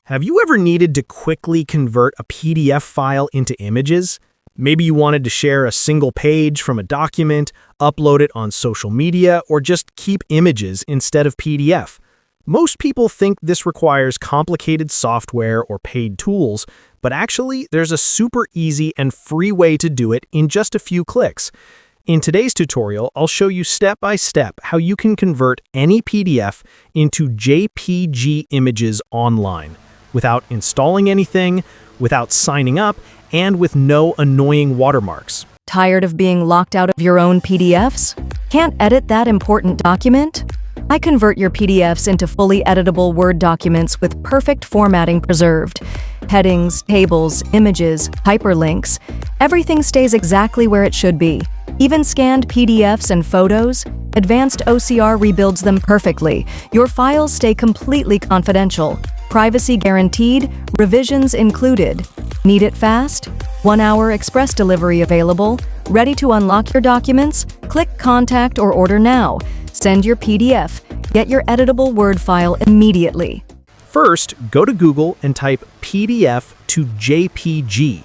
Have you ever needed to quickly convert a PDF file into images? Maybe you wanted to share a single page from a document, upload it on social media, or just keep images instead of PDF. Most people think this requires complicated software or paid tools, but actually there's a super easy and free way to do it in just a few clicks. In today's tutorial, I'll show you step by step how you can convert any PDF into JPG images online, without installing anything, without signing up, and with no annoying watermarks. Tired of being locked out of your own PDFs? Can't edit that important document? I convert your PDFs into fully editable Word documents with perfect formatting preserved. Headings, tables, images, hyperlinks, everything stays exactly where it should be. Even scanned PDFs and photos, advanced OCR rebuilds them perfectly. Your files stay completely confidential. Privacy guaranteed, revisions included. Need it fast? 1-hour express delivery available. Ready to unlock your documents? Click Contact or order now. Send your PDF. Get your editable Word file immediately. First, go to Google and type PDF to JPG.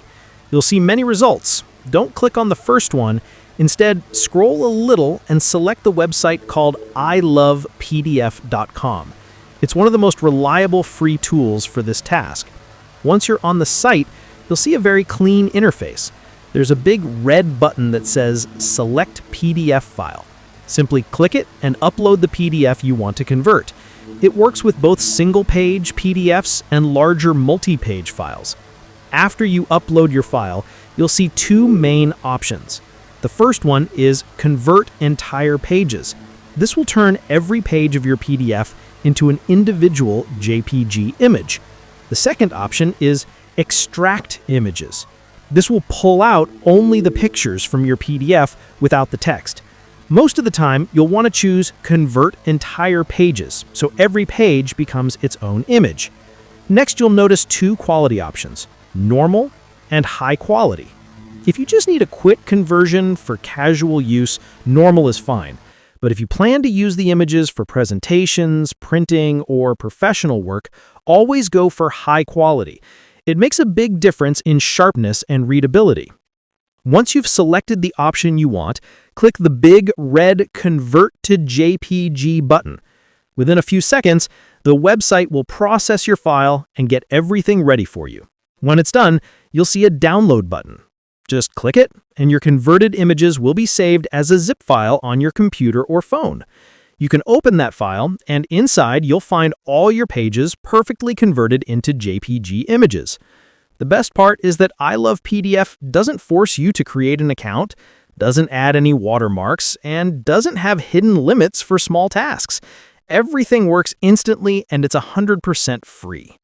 You'll see many results. Don't click on the first one. Instead, scroll a little and select the website called iLovePDF.com. It's one of the most reliable free tools for this task. Once you're on the site, you'll see a very clean interface. There's a big red button that says Select PDF File. Simply click it and upload the PDF you want to convert. It works with both single-page PDFs and larger multi-page files. After you upload your file, you'll see two main options. The first one is Convert Entire Pages. This will turn every page of your PDF into an individual JPG image. The second option is Extract Images. This will pull out only the pictures from your PDF without the text. Most of the time, you'll want to choose Convert Entire Pages, so every page becomes its own image. Next, you'll notice two quality options, Normal and High Quality. If you just need a quick conversion for casual use, Normal is fine. But if you plan to use the images for presentations, printing, or professional work, always go for High Quality. It makes a big difference in sharpness and readability. Once you've selected the option you want, click the big red Convert to JPG button. Within a few seconds, the website will process your file and get everything ready for you. When it's done, you'll see a download button. Just click it, and your converted images will be saved as a zip file on your computer or phone. You can open that file, and inside you'll find all your pages perfectly converted into JPG images. The best part is that iLovePDF doesn't force you to create an account, doesn't add any watermarks, and doesn't have hidden limits for small tasks. Everything works instantly, and it's 100% free.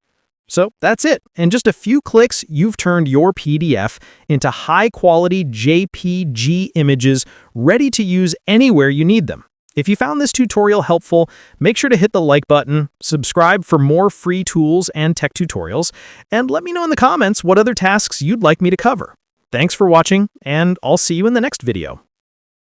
So that's it. In just a few clicks, you've turned your PDF into high-quality JPG images ready to use anywhere you need them. If you found this tutorial helpful, make sure to hit the like button, subscribe for more free tools and tech tutorials, and let me know in the comments what other tasks you'd like me to cover. Thanks for watching, and I'll see you in the next video.